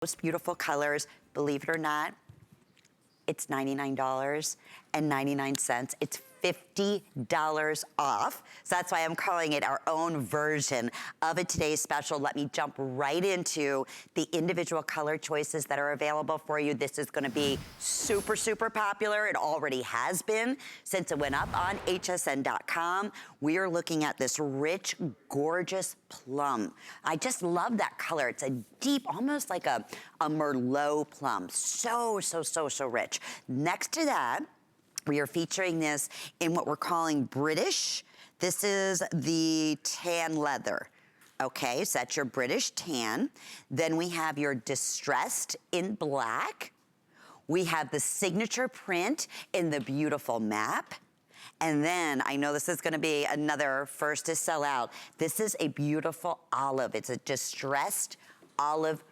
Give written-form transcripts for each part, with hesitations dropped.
most beautiful colors. Believe it or not, it's $99.99. It's $50 off. So that's why I'm calling it our own version of a today's special. Let me jump right into the individual color choices that are available for you. This is gonna be super, super popular. It already has been since it went up on hsn.com. We are looking at this rich, gorgeous plum. I just love that color. It's a deep, almost like a Merlot plum. So, so, so, so rich. Next to that, we are featuring this in what we're calling British. This is the tan leather. Okay, so that's your British tan. Then we have your distressed in black. We have the signature print in the beautiful map. And then, I know this is gonna be another first to sell out. This is a beautiful olive. It's a distressed olive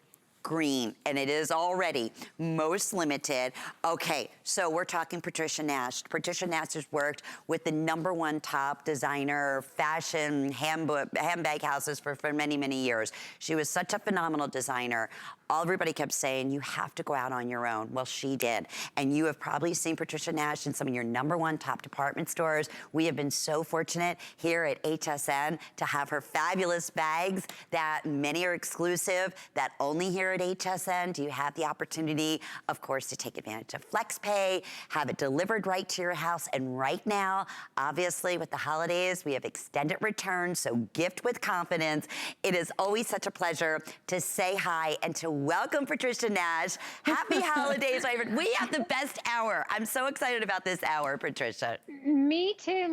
green, and it is already most limited. Okay, so we're talking Patricia Nash. Patricia Nash has worked with the #1 top designer fashion handbag houses for many, many years. She was such a phenomenal designer. Everybody kept saying, you have to go out on your own. Well, she did. And you have probably seen Patricia Nash in some of your #1 top department stores. We have been so fortunate here at HSN to have her fabulous bags that many are exclusive, that only here at HSN do you have the opportunity, of course, to take advantage of FlexPay, have it delivered right to your house. And right now, obviously with the holidays, we have extended returns, so gift with confidence. It is always such a pleasure to say hi and to welcome Patricia Nash. Happy holidays, my friend. We have the best hour. I'm so excited about this hour, Patricia. Me too,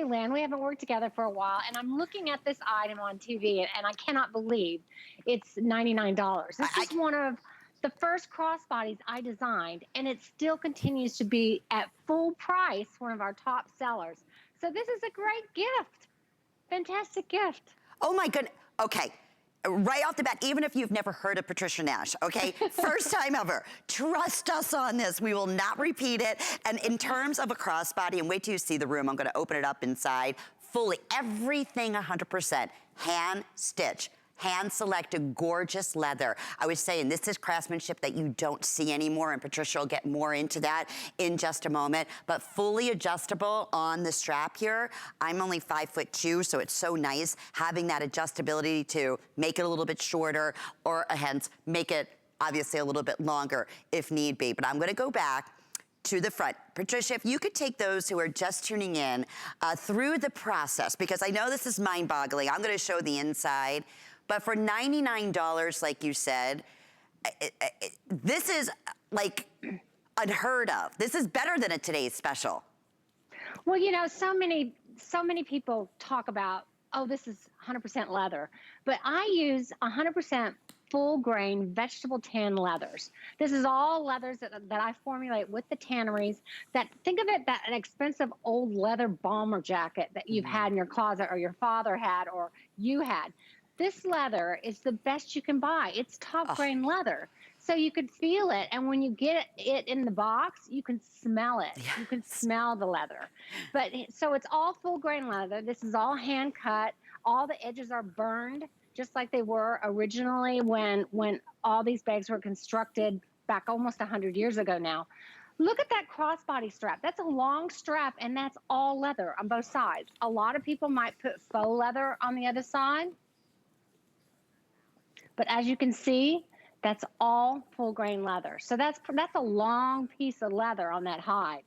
Lynn. We haven't worked together for a while, and I'm looking at this item on TV, and I cannot believe it's $99. This is one of the first crossbodies I designed, and it still continues to be at full price, one of our top sellers. So this is a great gift. Fantastic gift. Oh my goodness. Okay. Right off the bat, even if you've never heard of Patricia Nash, okay? First time ever. Trust us on this. We will not repeat it. And in terms of a crossbody, and wait till you see the room, I'm gonna open it up inside. Fully, everything 100%, hand stitch. Hand-selected, gorgeous leather. I was saying, this is craftsmanship that you don't see anymore, and Patricia will get more into that in just a moment, but fully adjustable on the strap here. I'm only 5'2", so it's so nice having that adjustability to make it a little bit shorter, or hence, make it obviously a little bit longer if need be. But I'm gonna go back to the front. Patricia, if you could take those who are just tuning in through the process, because I know this is mind-boggling. I'm gonna show the inside. But for $99, like you said, this is like unheard of. This is better than a today's special. Well, you know, so many people talk about, oh, this is 100% leather, but I use 100% full grain vegetable tan leathers. This is all leathers that I formulate with the tanneries. That, think of it, that an expensive old leather bomber jacket that you've had in your closet, or your father had, or you had. This leather is the best you can buy. It's top grain leather. So you could feel it, and when you get it in the box, you can smell it. Yes. You can smell the leather. But so it's all full grain leather. This is all hand cut. All the edges are burned, just like they were originally when all these bags were constructed back almost 100 years ago now. Look at that crossbody strap. That's a long strap, and that's all leather on both sides. A lot of people might put faux leather on the other side. But as you can see, that's all full grain leather. So that's a long piece of leather on that hide.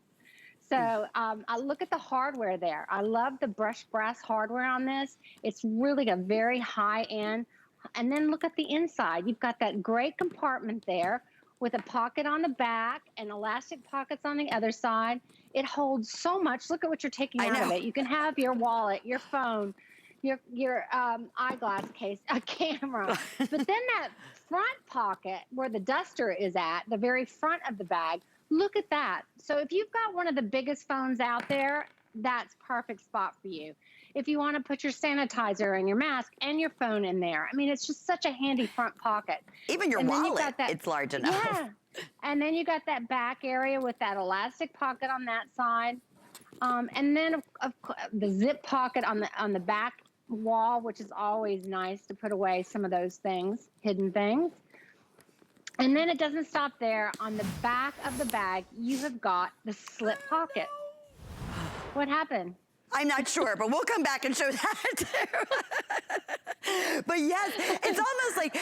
So I look at the hardware there. I love the brushed brass hardware on this. It's really a very high end. And then look at the inside. You've got that great compartment there with a pocket on the back and elastic pockets on the other side. It holds so much. Look at what you're taking out of it. You can have your wallet, your phone, your eyeglass case, a camera. But then that front pocket where the duster is at, the very front of the bag, look at that. So if you've got one of the biggest phones out there, that's perfect spot for you. If you want to put your sanitizer and your mask and your phone in there, I mean, it's just such a handy front pocket. Even your wallet, it's large enough. Yeah. And then you got that back area with that elastic pocket on that side. And then the zip pocket on the back wall, which is always nice to put away some of those things, hidden things. And then it doesn't stop there. On the back of the bag, you have got the slip pocket. What happened? I'm not sure, but we'll come back and show that too. But yes, it's almost like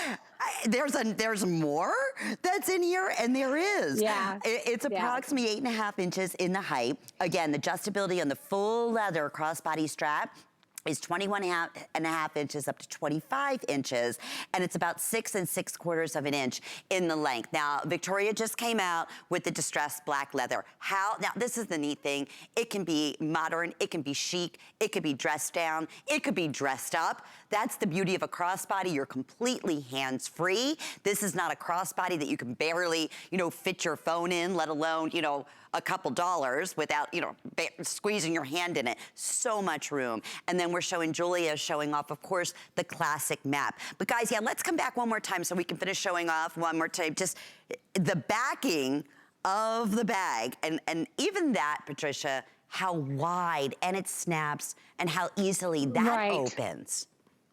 there's more that's in here, and there is. Yeah. It's approximately 8.5 inches in the height. Again, the adjustability on the full leather crossbody strap is 21.5 inches up to 25 inches, and it's about 6 6/4 of an inch in the length. Now, Victoria just came out with the distressed black leather. Now this is the neat thing. It can be modern, it can be chic, it could be dressed down, it could be dressed up. That's the beauty of a crossbody. You're completely hands-free. This is not a crossbody that you can barely, fit your phone in, let alone, a couple dollars without, squeezing your hand in it. So much room. And then we're showing Julia showing off, of course, the classic map. But guys, let's come back one more time so we can finish showing off one more time. Just the backing of the bag. And even that, Patricia, how wide, and it snaps, and how easily that opens.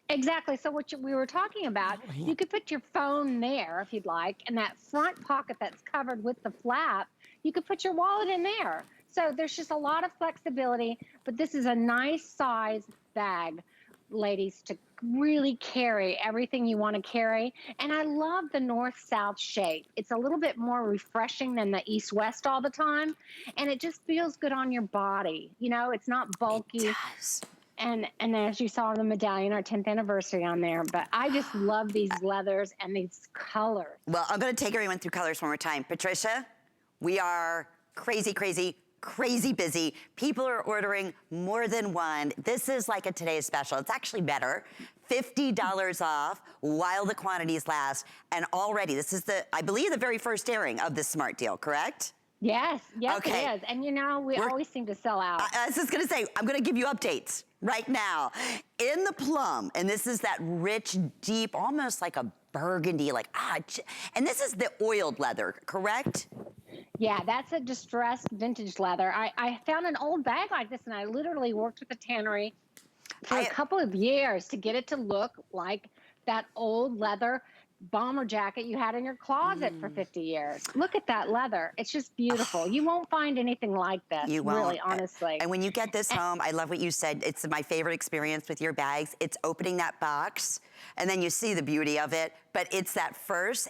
Exactly. So what we were talking about, you could put your phone there if you'd like, and that front pocket that's covered with the flap, you could put your wallet in there. So there's just a lot of flexibility, but this is a nice size bag, ladies, to really carry everything you want to carry. And I love the north-south shape. It's a little bit more refreshing than the east-west all the time, and it just feels good on your body. It's not bulky. It does. And as you saw in the medallion, our 10th anniversary on there. But I just love these leathers and these colors. Well, I'm going to take everyone through colors one more time. Patricia, we are crazy, crazy, crazy busy. People are ordering more than one. This is like a today's special. It's actually better. $50 off while the quantities last. And already, this is I believe, the very first airing of this smart deal, correct? Yes, Okay. it is. And we always seem to sell out. I was just gonna say, I'm gonna give you updates right now. In the plum, and this is that rich, deep, almost like a burgundy, and this is the oiled leather, correct? Yeah, that's a distressed vintage leather. I found an old bag like this, and I literally worked with a tannery for a couple of years to get it to look like that old leather bomber jacket you had in your closet for 50 years. Look at that leather. It's just beautiful. You won't find anything like this, You won't. really, honestly. And when you get this home, I love what you said. It's my favorite experience with your bags. It's opening that box, and then you see the beauty of it, but it's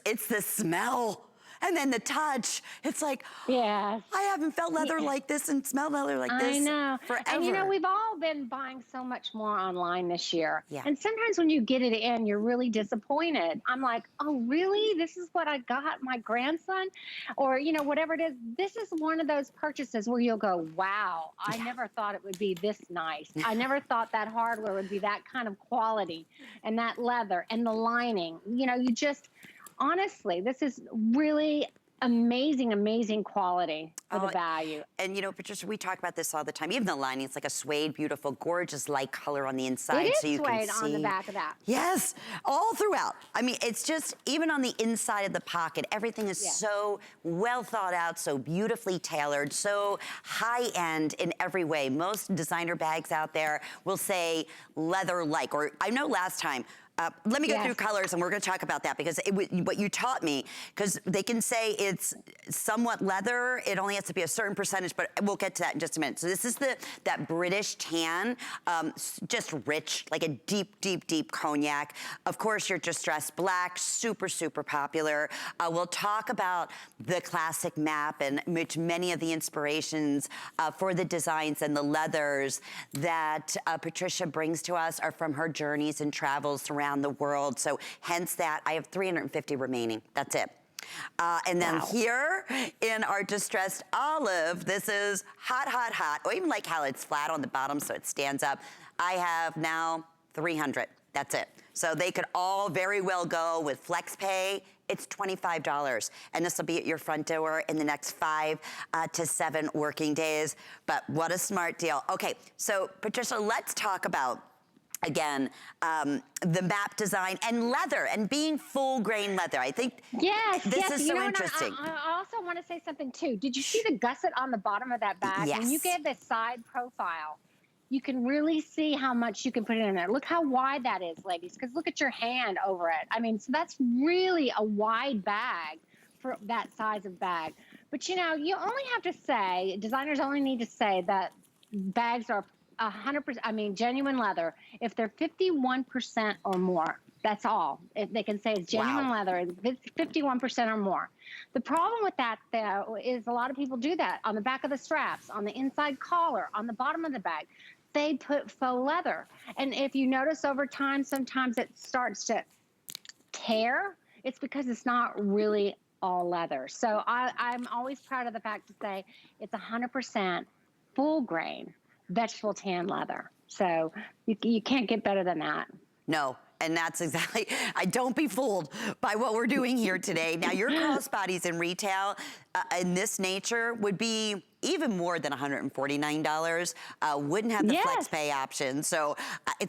it's the smell. And then the touch, it's like, I haven't felt leather like this and smelled leather like this forever. And we've all been buying so much more online this year. Yeah. And sometimes when you get it in, you're really disappointed. I'm like, oh, really? This is what I got my grandson? Or, whatever it is. This is one of those purchases where you'll go, wow, I never thought it would be this nice. I never thought that hardware would be that kind of quality, and that leather and the lining. Honestly, this is really amazing quality for the value. And Patricia, we talk about this all the time. Even the lining, it's like a suede, beautiful, gorgeous light color on the inside. It is so you suede can see on the back of that. Yes, all throughout. I mean, it's just, even on the inside of the pocket, everything is so well thought out, so beautifully tailored, so high-end in every way. Most designer bags out there will say leather-like, or I know last time, let me go through colors, and we're going to talk about that, because what you taught me, because they can say it's somewhat leather, it only has to be a certain percentage, but we'll get to that in just a minute. So this is that British tan, just rich, like a deep cognac. Of course, your distressed black, super popular. We'll talk about the classic map, and which many of the inspirations for the designs and the leathers that Patricia brings to us are from her journeys and travels around the world. So hence that, I have 350 remaining. That's it. And then here in our distressed olive, this is hot. I even like how it's flat on the bottom so it stands up. I have now 300. That's it. So they could all very well go with FlexPay. It's $25, and this will be at your front door in the next 5 to 7 working days. But what a smart deal. Okay, so Patricia, let's talk about, again, the map design and leather, and being full grain leather. I think this is so interesting. I also want to say something too. Did you see the gusset on the bottom of that bag? Yes. When you get the side profile, you can really see how much you can put in there. Look how wide that is, ladies, because look at your hand over it. I mean, so that's really a wide bag. for that size of bag. But you know, you only have to say, designers only need to say that bags are 100%, I mean, genuine leather, if they're 51% or more. That's all. If they can say it's genuine leather, and it's 51% or more. The problem with that, though, is a lot of people do that on the back of the straps, on the inside collar, on the bottom of the bag. They put faux leather. And if you notice over time, sometimes it starts to tear. It's because it's not really all leather. So I'm always proud of the fact to say it's 100% full grain vegetable tan leather. So you can't get better than that. No. And that's exactly, don't be fooled by what we're doing here today. Now, your crossbodies in retail in this nature would be even more than $149, wouldn't have the flex pay option. So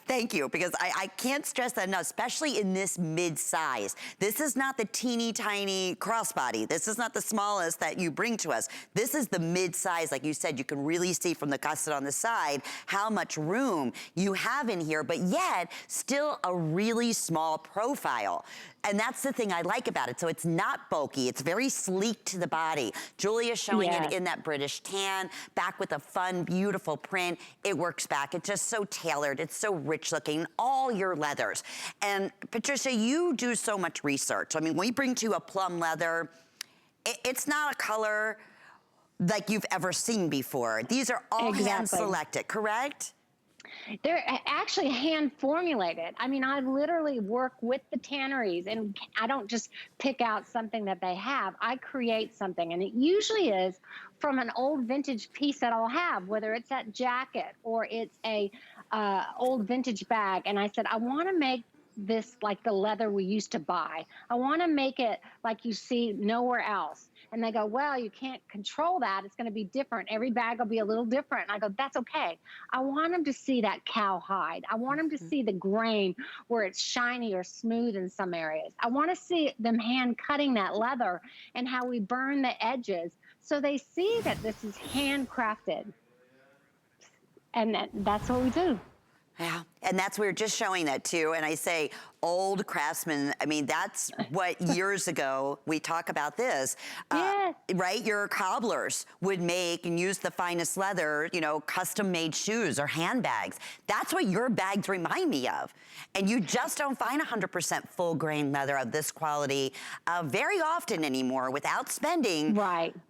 thank you, because I can't stress that enough, especially in this mid-size. This is not the teeny tiny crossbody. This is not the smallest that you bring to us. This is the mid-size. Like you said, you can really see from the gusset on the side how much room you have in here, but yet still a really small profile. And that's the thing I like about it. So it's not bulky. It's very sleek to the body. Julia's showing it in that British tan, back with a fun, beautiful print. It works back. It's just so tailored. It's so rich looking, all your leathers. And Patricia, you do so much research. I mean, when we bring to you a plum leather, it's not a color like you've ever seen before. These are all hand selected, correct? They're actually hand formulated. I mean, I literally work with the tanneries, and I don't just pick out something that they have. I create something, and it usually is from an old vintage piece that I'll have, whether it's that jacket or it's a old vintage bag. And I said, I want to make this like the leather we used to buy. I want to make it like you see nowhere else. And they go, well, you can't control that. It's going to be different. Every bag will be a little different. And I go, that's okay. I want them to see that cow hide. I want them to see the grain where it's shiny or smooth in some areas. I want to see them hand cutting that leather and how we burn the edges so they see that this is handcrafted. And that's what we do. Yeah, and that's, we were just showing that too. And I say old craftsmen, I mean, that's what years ago, we talk about this, right? Your cobblers would make and use the finest leather, you know, custom made shoes or handbags. That's what your bags remind me of. And you just don't find 100% full grain leather of this quality very often anymore without spending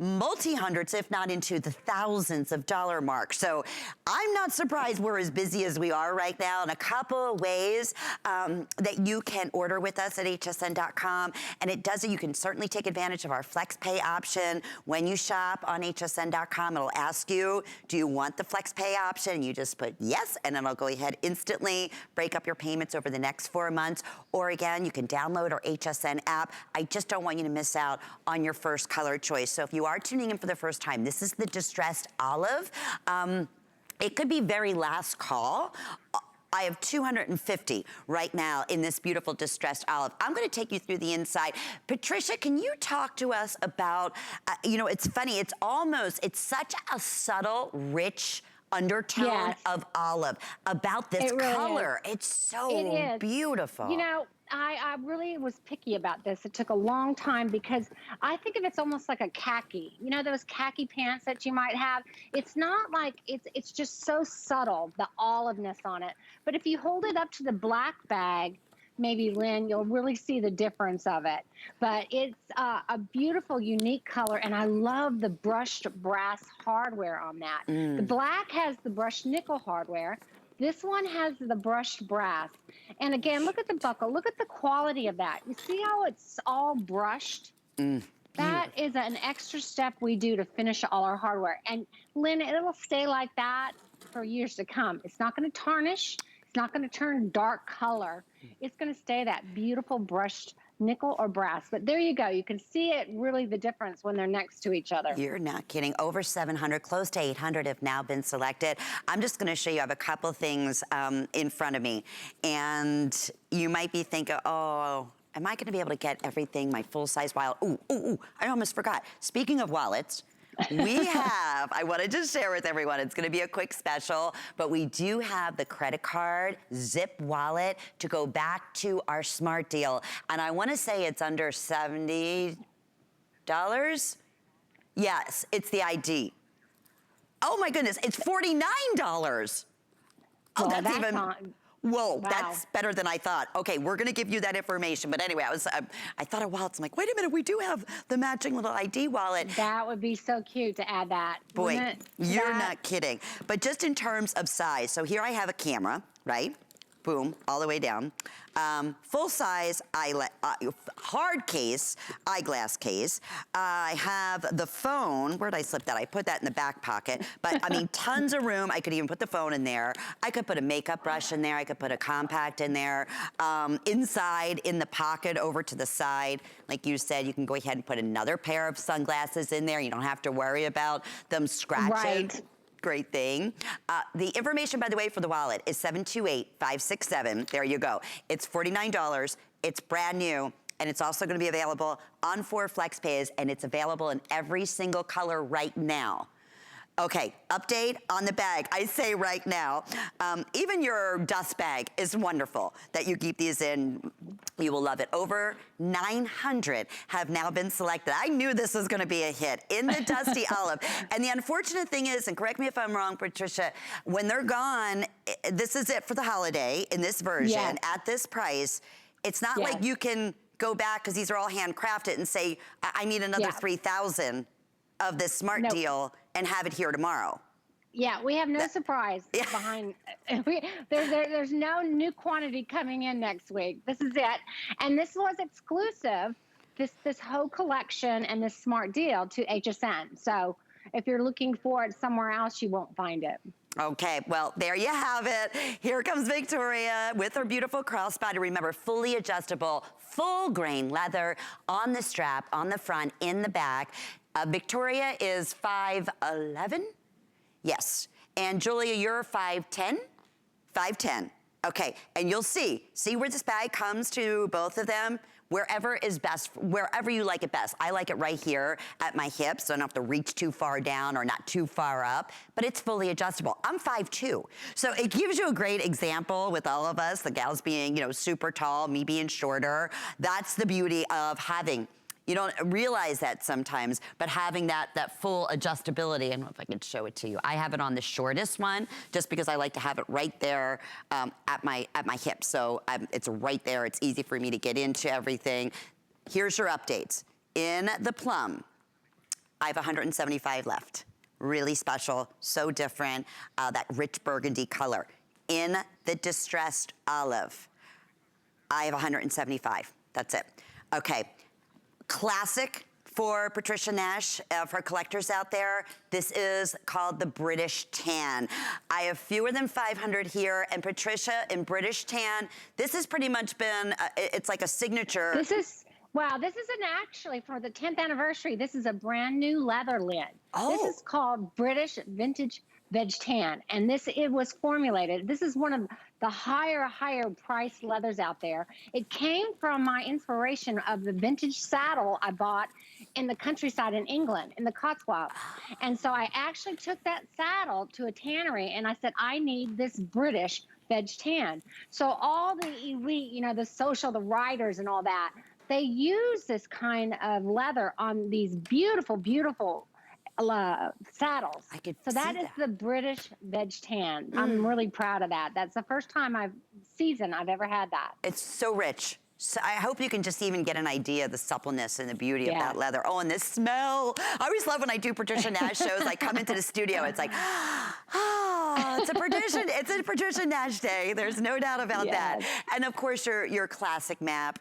multi-hundreds, if not into the thousands of dollar mark. So I'm not surprised we're as busy as we are right now, in a couple of ways that you can order with us at hsn.com. And it does it. You can certainly take advantage of our flex pay option. When you shop on hsn.com, it'll ask you, do you want the flex pay option? And you just put yes, and then it'll go ahead instantly, break up your payments over the next 4 months. Or again, you can download our HSN app. I just don't want you to miss out on your first color choice. So if you are tuning in for the first time, this is the distressed olive. It could be very last call. I have 250 right now in this beautiful distressed olive. I'm gonna take you through the inside. Patricia, can you talk to us about, you know, it's funny, it's such a subtle, rich undertone of olive about this color. It's so beautiful. You know, I really was picky about this. It took a long time because I think of it's almost like a khaki. You know those khaki pants that you might have? It's not like, it's just so subtle, the oliveness on it. But if you hold it up to the black bag, maybe Lynn, you'll really see the difference of it. But it's a beautiful, unique color, and I love the brushed brass hardware on that. The black has the brushed nickel hardware. This one has the brushed brass. And again, look at the buckle. Look at the quality of that. You see how it's all brushed? That is an extra step we do to finish all our hardware. And Lynn, it'll stay like that for years to come. It's not going to tarnish. It's not going to turn dark color. It's going to stay that beautiful brushed nickel or brass. But there you go. You can see it really, the difference when they're next to each other. You're not kidding. Over 700, close to 800 have now been selected. I'm just going to show you, I have a couple things in front of me. And you might be thinking, oh, am I going to be able to get everything, my full-size wallet? Ooh, I almost forgot. Speaking of wallets, we have, I wanted to share with everyone, it's gonna be a quick special, but we do have the credit card zip wallet to go back to our smart deal. And I wanna say it's under 70, Yes, it's the ID. Oh my goodness, it's $49. Oh, Well, that's even, whoa, wow. that's better than I thought. Okay, we're gonna give you that information. But anyway, I thought a wallet. I'm like, wait a minute, we do have the matching little ID wallet. That would be so cute to add that. Boy, you're not kidding. But just in terms of size, so here I have a camera, right? Boom, all the way down. Full size hard case, eyeglass case. I have the phone. Where'd I slip that? I put that in the back pocket. But I mean, tons of room. I could even put the phone in there. I could put a makeup brush in there. I could put a compact in there. Inside, in the pocket, over to the side, like you said, you can go ahead and put another pair of sunglasses in there. You don't have to worry about them scratching. Right. Great thing. The information, by the way, for the wallet is 728-567. There you go. It's $49. It's brand new. And it's also going to be available on 4 flex pays, and it's available in every single color right now. Okay, update on the bag. I say right now, even your dust bag is wonderful that you keep these in. You will love it. Over 900 have now been selected. I knew this was gonna be a hit in the Dusty Olive. And the unfortunate thing is, and correct me if I'm wrong, Patricia, when they're gone, this is it for the holiday in this version, at this price. It's not like you can go back, because these are all handcrafted, and say, I need another 3,000 of this smart deal and have it here tomorrow. Yeah, we have no surprise behind. There's no new quantity coming in next week. This is it. And this was exclusive, this whole collection and this smart deal to HSN. So if you're looking for it somewhere else, you won't find it. Okay, well, there you have it. Here comes Victoria with her beautiful crossbody. Remember, fully adjustable, full grain leather on the strap, on the front, in the back. Victoria is 5'11"? Yes. And Julia, you're 5'10"? 5'10". Okay, and you'll see where this bag comes to both of them. Wherever is best, wherever you like it best. I like it right here at my hips, so I don't have to reach too far down or not too far up, but it's fully adjustable. I'm 5'2", so it gives you a great example with all of us, the gals being, you know, super tall, me being shorter. That's the beauty of having, you don't realize that sometimes, but having that full adjustability. I don't know if I can show it to you. I have it on the shortest one, just because I like to have it right there at my hip. So it's right there. It's easy for me to get into everything. Here's your updates. In the plum, I have 175 left. Really special, so different, that rich burgundy color. In the distressed olive, I have 175. That's it. Okay. Classic for Patricia Nash, for collectors out there. This is called the British Tan. I have fewer than 500 here, and Patricia, in British Tan, this has pretty much been, it's like a signature. Wow, this is actually for the 10th anniversary, this is a brand new leather lid. Oh. This is called British Vintage Veg Tan, and it was formulated. This is one of the higher priced leathers out there. It came from my inspiration of the vintage saddle I bought in the countryside in England, in the Cotswolds. And so I actually took that saddle to a tannery and I said, I need this British veg tan. So all the elite, you know, the riders and all that, they use this kind of leather on these beautiful, beautiful saddles. So that is the British veg tan. I'm really proud of that. That's the first time I've ever had that. It's so rich. So I hope you can just even get an idea of the suppleness and the beauty of that leather. Oh, and this smell. I always love when I do Patricia Nash shows. I come into the studio, it's like, oh, it's a Patricia Nash day. There's no doubt about that. And of course, your classic map.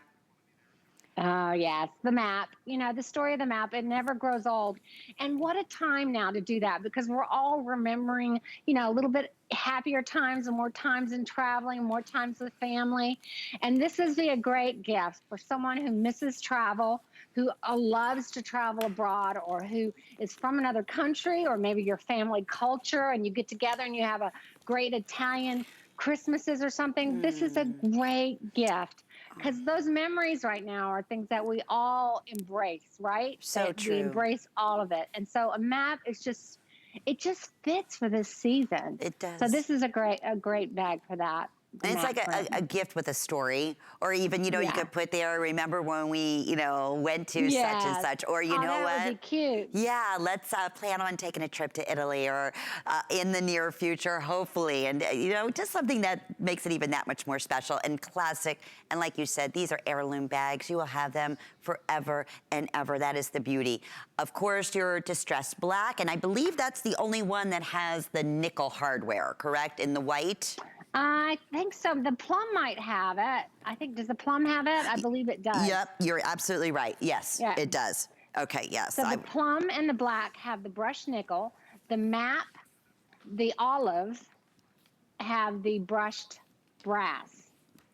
Oh, yes, the map, you know, the story of the map, it never grows old. And what a time now to do that, because we're all remembering, you know, a little bit happier times and more times in traveling, more times with family. And this is a great gift for someone who misses travel, who loves to travel abroad, or who is from another country, or maybe your family culture, and you get together and you have a great Italian Christmases or something. This is a great gift. Because those memories right now are things that we all embrace, right? So true. We embrace all of it. And so a map is it just fits for this season. It does. So this is a great bag for that. And it's like print. a gift with a story, or even, you know, you could put there, remember when we, you know, went to such and such, or you know what? That would be cute. Yeah, let's plan on taking a trip to Italy, or in the near future, hopefully. And, you know, just something that makes it even that much more special and classic. And like you said, these are heirloom bags. You will have them forever and ever. That is the beauty. Of course, your distressed black, and I believe that's the only one that has the nickel hardware, correct, in the white? I think so. The plum might have it. I think, does the plum have it? I believe it does. Yep, you're absolutely right. Yes, it does. Okay, yes. So the plum and the black have the brushed nickel. The map, the olive, have the brushed brass.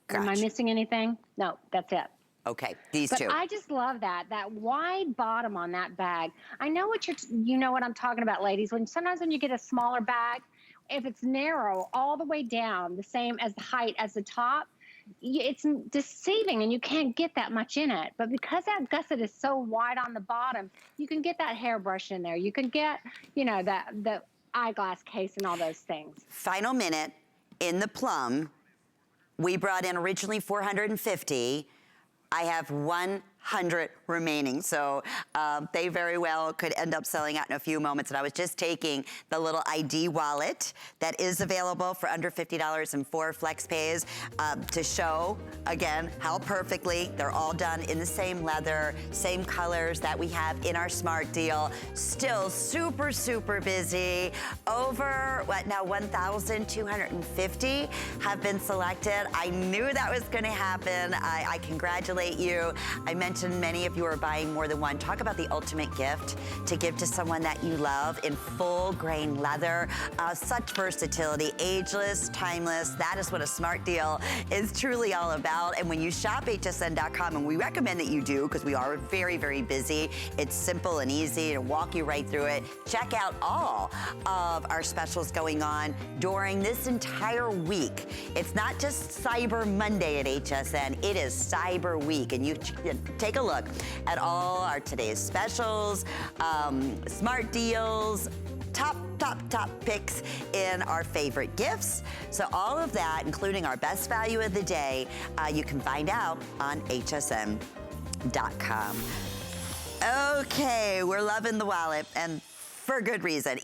Gotcha. Am I missing anything? No, that's it. Okay, these two. But I just love that wide bottom on that bag. I know what you know what I'm talking about, ladies. Sometimes when you get a smaller bag, if it's narrow all the way down, the same as the height as the top, it's deceiving and you can't get that much in it. But because that gusset is so wide on the bottom, you can get that hairbrush in there. You can get, you know, the eyeglass case and all those things. Final minute, in the plum, we brought in originally 450. I have 100 remaining, so they very well could end up selling out in a few moments. And I was just taking the little ID wallet that is available for under $50 and 4 flex pays to show, again, how perfectly they're all done in the same leather, same colors that we have in our smart deal. Still super, super busy. Over, what now, 1,250 have been selected. I knew that was gonna happen. I congratulate you. I mentioned many of you are buying more than one. Talk about the ultimate gift to give to someone that you love in full grain leather. Such versatility, ageless, timeless. That is what a smart deal is truly all about. And when you shop hsn.com, and we recommend that you do because we are very, very busy, it's simple and easy to walk you right through it. Check out all of our specials going on during this entire week. It's not just Cyber Monday at HSN, it is Cyber Week. And you take a look at all our today's specials, smart deals, top picks in our favorite gifts. So all of that, including our best value of the day, you can find out on hsn.com. Okay, we're loving the wallet, and for good reason.